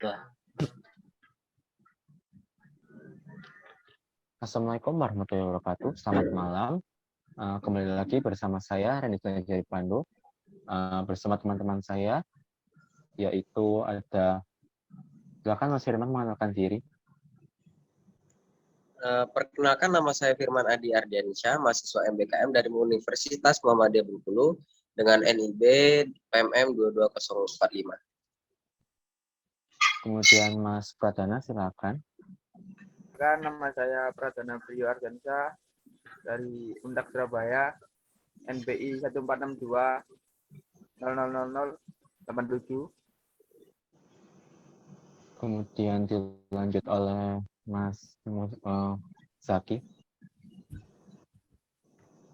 wabarakatuh. Assalamualaikum warahmatullahi wabarakatuh. Selamat malam. Kembali lagi bersama saya Reni Jari Pandu. Bersama teman-teman saya, yaitu ada, silakan Mas Firman mengenalkan diri. Perkenalkan, nama saya Firman Adi Ardiansyah, mahasiswa MBKM dari Universitas Muhammadiyah Bengkulu dengan NIB PMM 22045. Kemudian Mas Pradana, silakan. Nama saya Pradana Priyo Ardiansyah dari Undak Surabaya, NBI 1462 000087. Kemudian dilanjut oleh Mas Zaki.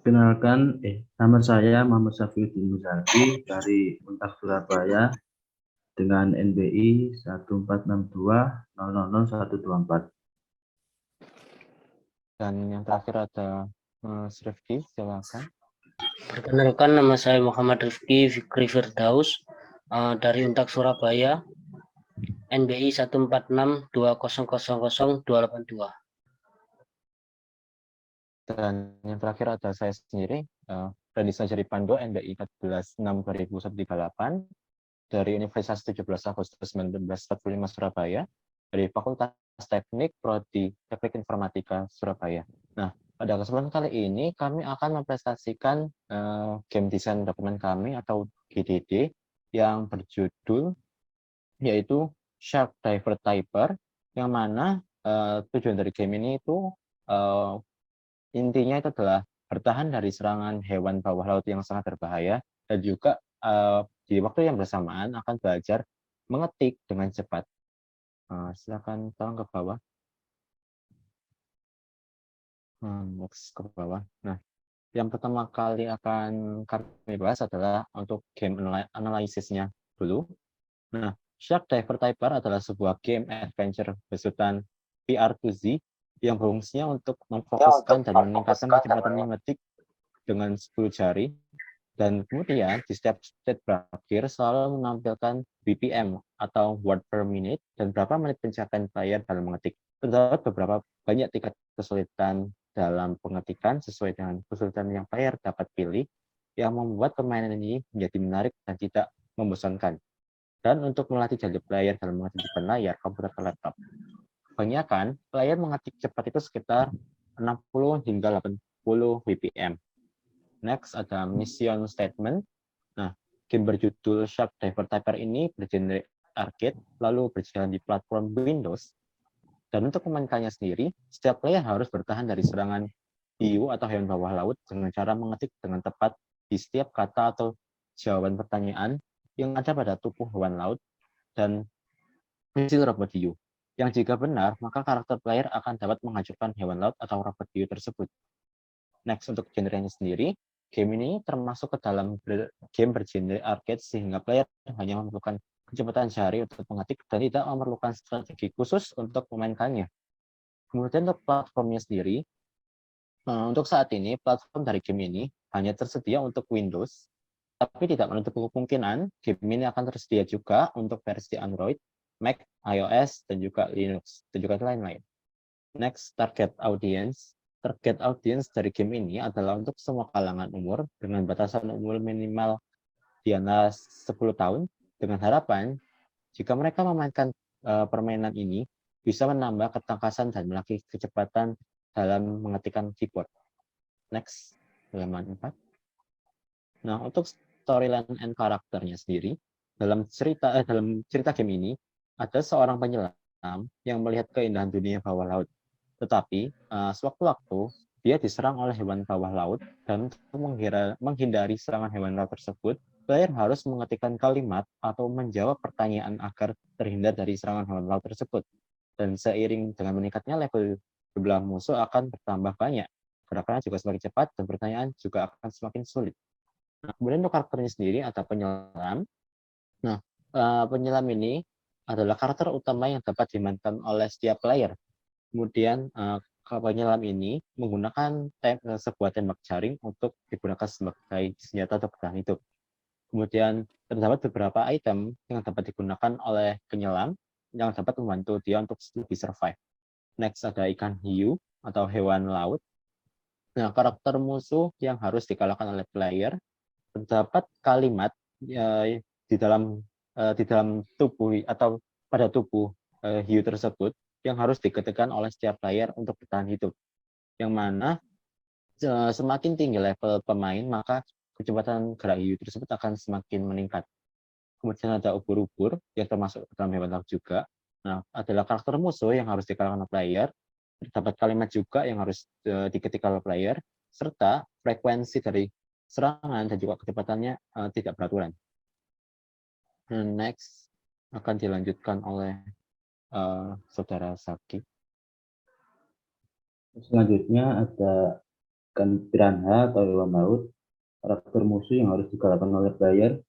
Kenalkan, nama saya Muhammad Safiuddin Muzaki dari Untak Surabaya dengan NBI 1462000124. Dan yang terakhir ada Mas Rifki, silakan. Perkenalkan, nama saya Muhammad Rifki Fikri Firdaus dari Untak Surabaya, NBI 1462000282. Dan yang terakhir ada saya sendiri, Reni Jari Pandu, NBI 14-6-2038 dari Universitas 17 Agustus 1945 Surabaya, dari Fakultas Teknik Prodi Teknik Informatika Surabaya. Nah, pada kesempatan kali ini kami akan mempresentasikan game design dokumen kami atau GDD yang berjudul yaitu Shark Diver Typer, yang mana tujuan dari game ini itu intinya itu adalah bertahan dari serangan hewan bawah laut yang sangat berbahaya, dan juga di waktu yang bersamaan akan belajar mengetik dengan cepat. Silakan tolong ke bawah. Next ke bawah. Nah, yang pertama kali akan kami bahas adalah untuk game analisisnya dulu. Nah, Shark Diver Typer adalah sebuah game adventure besutan PR2Z yang berfungsinya untuk memfokuskan dan meningkatkan kecepatan mengetik dengan 10 jari, dan kemudian di setiap state berakhir selalu menampilkan BPM atau word per minute dan berapa menit pencapaian player dalam mengetik. Terdapat beberapa banyak tingkat kesulitan dalam pengetikan sesuai dengan kesulitan yang player dapat pilih, yang membuat permainan ini menjadi menarik dan tidak membosankan. Dan untuk melatih jantung player dalam mengetik depan layar komputer atau laptop, kebanyakan player mengetik cepat itu sekitar 60 hingga 80 BPM. Next ada mission statement. Nah, game berjudul Shark Diver Typer ini bergenre arcade, lalu berjalan di platform Windows. Dan untuk memainkannya sendiri, setiap player harus bertahan dari serangan hiu atau hewan bawah laut dengan cara mengetik dengan tepat di setiap kata atau jawaban pertanyaan yang ada pada tubuh hewan laut dan hasil robot hiu. Yang jika benar, maka karakter player akan dapat menghancurkan hewan laut atau robot hiu tersebut. Next, untuk genrenya sendiri, game ini termasuk ke dalam game bergenre arcade, sehingga player hanya memerlukan kecepatan jari untuk mengetik dan tidak memerlukan strategi khusus untuk memainkannya. Kemudian untuk platformnya sendiri, untuk saat ini platform dari game ini hanya tersedia untuk Windows, tapi tidak menutup kemungkinan game ini akan tersedia juga untuk versi Android, Mac, iOS, dan juga Linux, dan juga lain-lain. Next, target audience. Target audience dari game ini adalah untuk semua kalangan umur dengan batasan umur minimal di atas 10 tahun, dengan harapan jika mereka memainkan permainan ini bisa menambah ketangkasan dan melatih kecepatan dalam mengetikkan keyboard. Next, halaman 4. Nah, untuk storyline and karakternya sendiri, dalam cerita game ini ada seorang penyelam yang melihat keindahan dunia bawah laut. Tetapi sewaktu-waktu dia diserang oleh hewan bawah laut, dan untuk menghindari serangan hewan laut tersebut, player harus mengetikkan kalimat atau menjawab pertanyaan agar terhindar dari serangan hewan laut tersebut. Dan seiring dengan meningkatnya level jumlah musuh akan bertambah banyak, gerakannya juga semakin cepat dan pertanyaan juga akan semakin sulit. Nah, kemudian untuk karakternya sendiri ada penyelam. Nah, penyelam ini adalah karakter utama yang dapat dimainkan oleh setiap player. Kemudian penyelam ini menggunakan sebuah tembak jaring untuk digunakan sebagai senjata untuk bertahan hidup. Kemudian terdapat beberapa item yang dapat digunakan oleh penyelam, yang dapat membantu dia untuk lebih survive. Next ada ikan hiu atau hewan laut. Nah, karakter musuh yang harus dikalahkan oleh player, terdapat kalimat di dalam tubuh atau pada tubuh hiu tersebut yang harus diketikkan oleh setiap player untuk bertahan hidup. Yang mana semakin tinggi level pemain, maka kecepatan gerak hiu tersebut akan semakin meningkat. Kemudian ada ubur-ubur yang termasuk dalam hewan laut juga. Nah, adalah karakter musuh yang harus dikalahkan oleh player. Terdapat kalimat juga yang harus diketikkan oleh player, serta frekuensi dari serangan dan juga kecepatannya tidak beraturan. Next akan dilanjutkan oleh Saudara Saki. Selanjutnya ada ikan piranha atau hewan laut. Karakter musuh yang harus dikalahkan oleh player.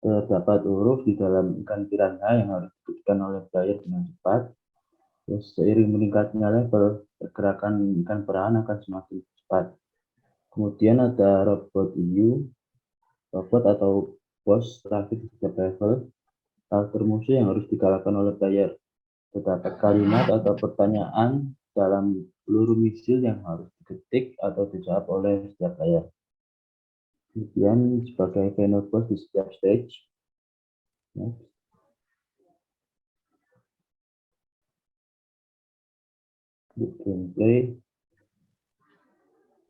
Terdapat huruf di dalam ikan piranha yang harus diketikkan oleh player dengan cepat. Terus seiring meningkatnya level, pergerakan ikan piranha akan semakin cepat. Kemudian ada robot hiu, robot atau bos terakhir di setiap level. Karakter musuh yang harus dikalahkan oleh player. Terdapat kalimat atau pertanyaan dalam peluru misil yang harus diketik atau dijawab oleh setiap player. Kemudian sebagai final boss di setiap stage. Gameplay,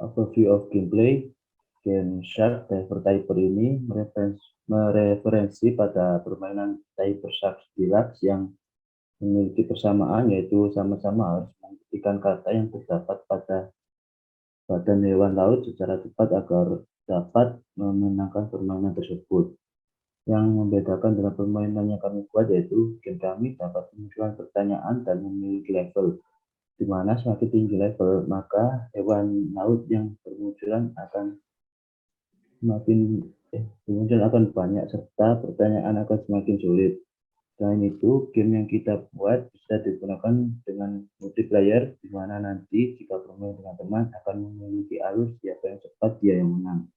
overview of gameplay. Game Shark Diver Typer ini mereferensi pada permainan Typer Shark Deluxe yang memiliki persamaan, yaitu sama-sama harus mengetikkan kata yang terdapat pada badan hewan laut secara cepat agar dapat memenangkan permainan tersebut. Yang membedakan dengan permainan yang kami buat yaitu game kami dapat menunjukkan pertanyaan dan memiliki level, di mana semakin tinggi level maka hewan laut yang bermunculan akan banyak serta pertanyaan akan semakin sulit. Selain itu, game yang kita buat bisa digunakan dengan multiplayer, di mana nanti jika bermain dengan teman akan memiliki alur siapa yang cepat dia yang menang.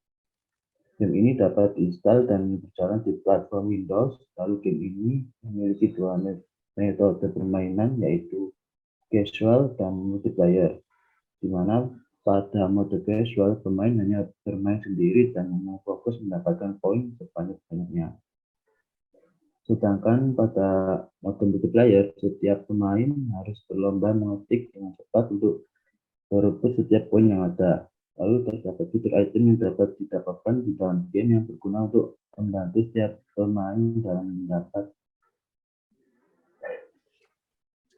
Game ini dapat diinstal dan berjalan di platform Windows. Lalu game ini memiliki dua metode permainan, yaitu casual dan multiplayer, di mana pada mode casual pemain hanya bermain sendiri dan hanya fokus mendapatkan poin sebanyak-banyaknya. Sedangkan pada mode multiplayer, setiap pemain harus berlomba mengetik dengan cepat untuk merebut setiap poin yang ada. Lalu terdapat fitur item yang dapat didapatkan di dalam game yang berguna untuk membantu setiap pemain dalam mendapat.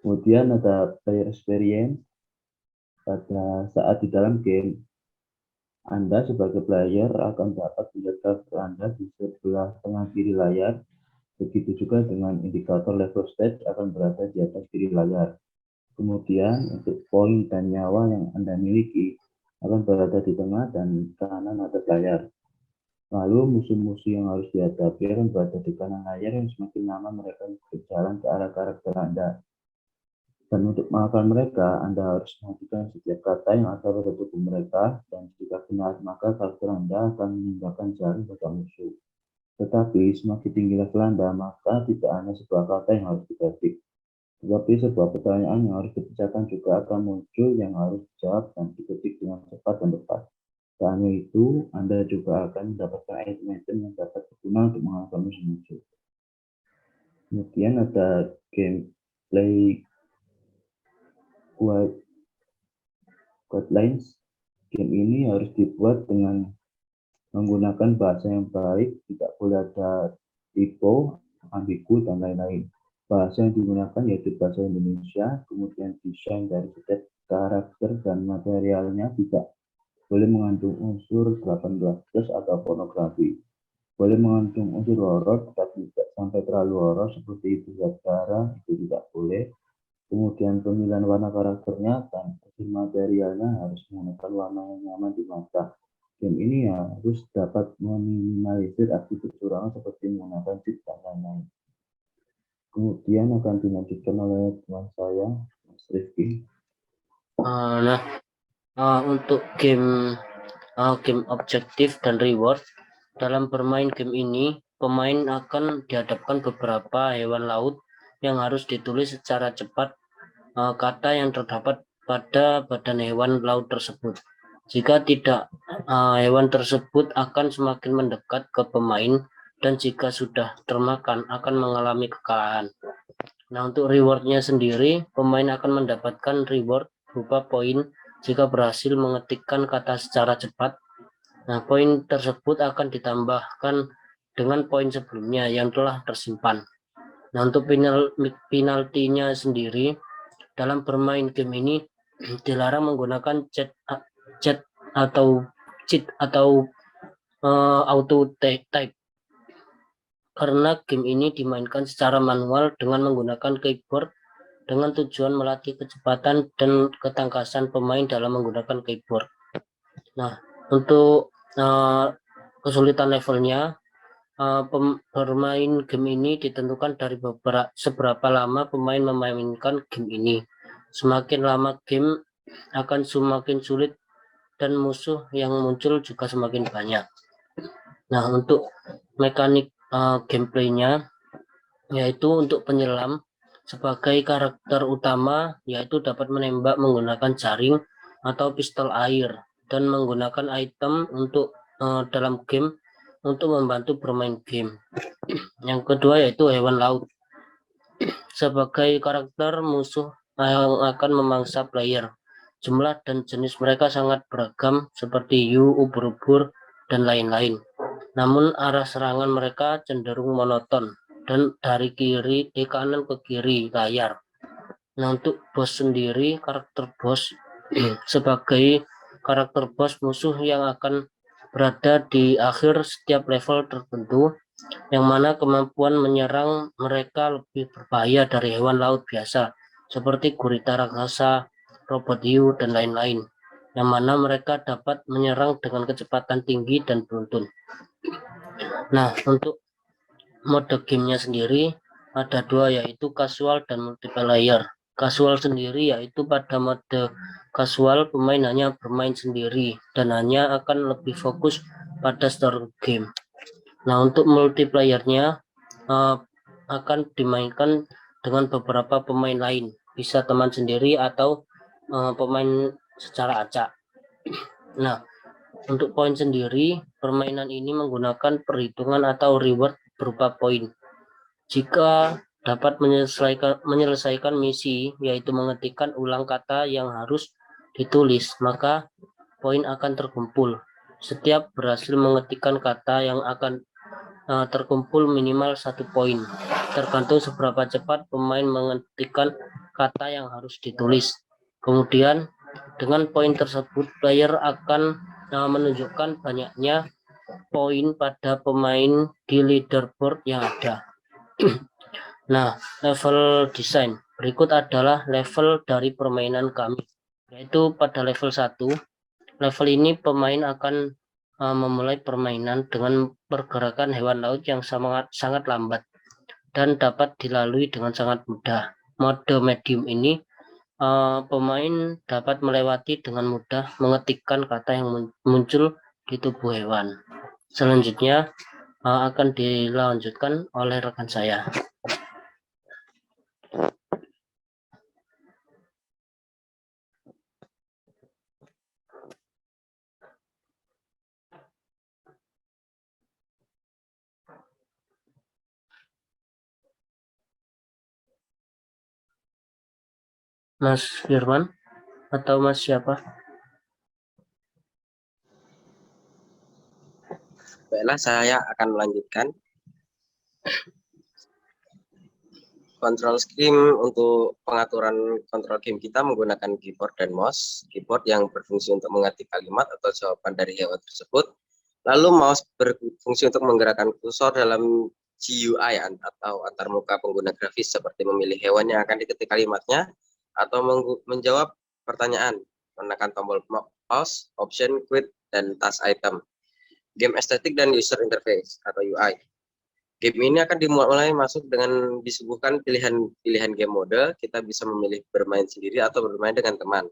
Kemudian ada player experience. Pada saat di dalam game, Anda sebagai player akan dapat melihat karakter Anda di sebelah tengah kiri layar. Begitu juga dengan indikator level stage akan berada di atas kiri layar. Kemudian untuk poin dan nyawa yang Anda miliki akan berada di tengah dan kanan atas layar. Lalu musuh-musuh yang harus dihadapi akan berada di kanan layar yang semakin lama mereka berjalan ke arah karakter Anda. Dan untuk mengalahkan mereka, Anda harus menghentikan setiap kata yang ada pada tubuh mereka, dan jika benar maka karakter Anda akan menembakkan jaring pada musuh. Tetapi semakin tinggi level Anda, maka tidak hanya sebuah kata yang harus diketik, tetapi sebuah pertanyaan yang harus dipecahkan juga akan muncul yang harus dijawab dan diketik dengan cepat dan tepat. Tak hanya itu, Anda juga akan mendapatkan item-item yang dapat berguna untuk mengalahkan musuh-musuh. Kemudian ada gameplay guidelines. Game ini harus dibuat dengan menggunakan bahasa yang baik, tidak boleh ada typo, ambigu, dan lain-lain. Bahasa yang digunakan yaitu bahasa Indonesia, kemudian desain dari setiap karakter dan materialnya tidak boleh mengandung unsur 18+ atau pornografi. Boleh mengandung unsur horor, tetapi tidak sampai terlalu horor seperti itu darah, itu tidak boleh. Kemudian pemilihan warna karakternya dan hasil materialnya harus menggunakan warna yang nyaman di mata. Game ini harus dapat meminimalisir aksi kecurangan seperti menggunakan cheat dan lain-lain. Kemudian akan dilanjutkan oleh teman saya, Mas Rifki. Untuk game objektif dan reward dalam bermain game ini, pemain akan dihadapkan beberapa hewan laut yang harus ditulis secara cepat kata yang terdapat pada badan hewan laut tersebut. Jika tidak, hewan tersebut akan semakin mendekat ke pemain, dan jika sudah termakan akan mengalami kekalahan. Nah, untuk rewardnya sendiri, pemain akan mendapatkan reward berupa poin jika berhasil mengetikkan kata secara cepat. Nah, poin tersebut akan ditambahkan dengan poin sebelumnya yang telah tersimpan. Nah, untuk penaltinya sendiri, dalam bermain game ini dilarang menggunakan chat atau cheat atau auto type, karena game ini dimainkan secara manual dengan menggunakan keyboard dengan tujuan melatih kecepatan dan ketangkasan pemain dalam menggunakan keyboard. Nah, untuk kesulitan levelnya, bermain game ini ditentukan dari seberapa lama pemain memainkan game ini. Semakin lama game akan semakin sulit dan musuh yang muncul juga semakin banyak. Nah, untuk mekanik gameplaynya, yaitu untuk penyelam sebagai karakter utama, yaitu dapat menembak menggunakan jaring atau pistol air dan menggunakan item untuk dalam game untuk membantu bermain game. Yang kedua yaitu hewan laut. Sebagai karakter musuh yang akan memangsa player. Jumlah dan jenis mereka sangat beragam seperti hiu, ubur-ubur, dan lain-lain. Namun arah serangan mereka cenderung monoton dan dari kanan ke kiri layar. Nah, untuk bos sendiri, karakter bos sebagai karakter bos musuh yang akan berada di akhir setiap level tertentu, yang mana kemampuan menyerang mereka lebih berbahaya dari hewan laut biasa seperti gurita raksasa, robot hiu, dan lain-lain, yang mana mereka dapat menyerang dengan kecepatan tinggi dan beruntun. Nah, untuk mode gamenya sendiri ada dua, yaitu casual dan multiplayer. Casual sendiri yaitu pada mode casual pemain hanya bermain sendiri dan hanya akan lebih fokus pada story game. Nah, untuk multiplayernya akan dimainkan dengan beberapa pemain lain, bisa teman sendiri atau pemain secara acak. Nah, untuk poin sendiri, permainan ini menggunakan perhitungan atau reward berupa poin. Jika dapat menyelesaikan misi, yaitu mengetikkan ulang kata yang harus ditulis, maka poin akan terkumpul. Setiap berhasil mengetikkan kata yang akan terkumpul minimal 1 poin, tergantung seberapa cepat pemain mengetikkan kata yang harus ditulis. Kemudian dengan poin tersebut player akan menunjukkan banyaknya poin pada pemain di leaderboard yang ada. Nah, level desain berikut adalah level dari permainan kami, yaitu pada level 1. Level ini pemain akan memulai permainan dengan pergerakan hewan laut yang sangat lambat dan dapat dilalui dengan sangat mudah. Mode medium ini pemain dapat melewati dengan mudah mengetikkan kata yang muncul di tubuh hewan. Selanjutnya akan dilanjutkan oleh rekan saya. Mas Firman atau Mas siapa? Baiklah, saya akan melanjutkan. Control scheme untuk pengaturan kontrol game kita menggunakan keyboard dan mouse. Keyboard yang berfungsi untuk mengetik kalimat atau jawaban dari hewan tersebut. Lalu mouse berfungsi untuk menggerakkan kursor dalam GUI atau antarmuka pengguna grafis seperti memilih hewan yang akan diketik kalimatnya atau menjawab pertanyaan, menekan tombol pause, option, quit, dan task item. Game estetik dan user interface atau UI. Game ini akan dimulai masuk dengan disuguhkan pilihan game mode. Kita bisa memilih bermain sendiri atau bermain dengan teman.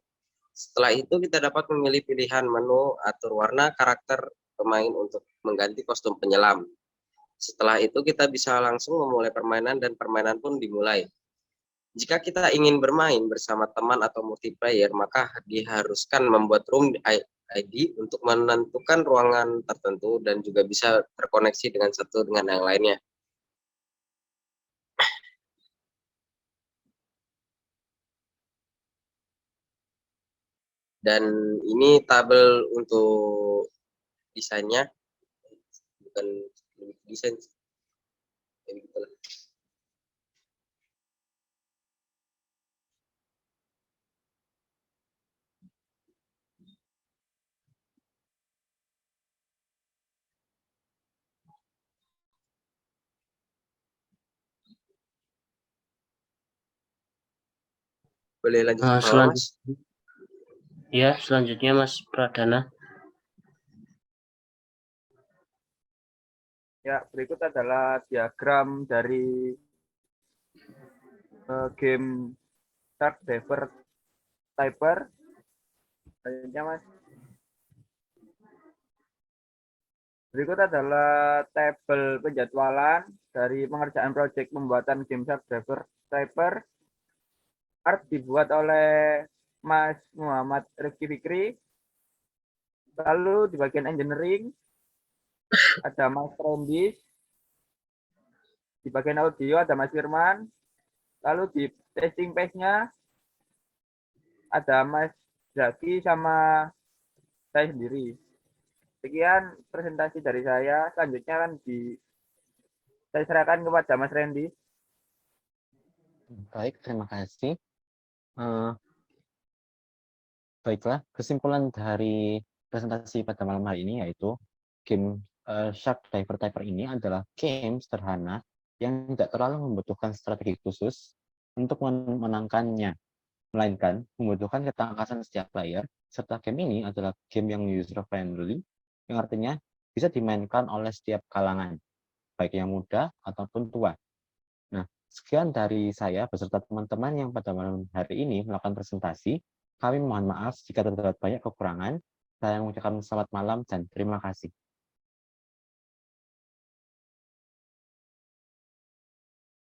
Setelah itu kita dapat memilih pilihan menu, atur warna, karakter pemain untuk mengganti kostum penyelam. Setelah itu kita bisa langsung memulai permainan dan permainan pun dimulai. Jika kita ingin bermain bersama teman atau multiplayer, maka diharuskan membuat room ID untuk menentukan ruangan tertentu dan juga bisa terkoneksi dengan satu dengan yang lainnya. Dan ini tabel untuk desainnya, bukan desain, jadi gitu lah. Boleh lanjut ke bawah, Mas? Ya, selanjutnya Mas Pradana. Ya, berikut adalah diagram dari game Shark Diver Typer. Selanjutnya, Mas. Berikut adalah tabel penjadwalan dari pengerjaan proyek pembuatan game Shark Diver Typer. Art dibuat oleh Mas Muhammad Rizky Fikri. Lalu di bagian engineering ada Mas Randy. Di bagian audio ada Mas Firman. Lalu di testing page-nya ada Mas Zaki sama saya sendiri. Sekian presentasi dari saya. Selanjutnya kan saya serahkan kepada Mas Randy. Baik, terima kasih. Baiklah, kesimpulan dari presentasi pada malam hari ini yaitu game Shark Diver Typer ini adalah game sederhana yang tidak terlalu membutuhkan strategi khusus untuk memenangkannya, melainkan membutuhkan ketangkasan setiap player, serta game ini adalah game yang user-friendly, yang artinya bisa dimainkan oleh setiap kalangan, baik yang muda ataupun tua. Nah, sekian dari saya beserta teman-teman yang pada malam hari ini melakukan presentasi. Kami mohon maaf jika terdapat banyak kekurangan. Saya mengucapkan selamat malam dan terima kasih.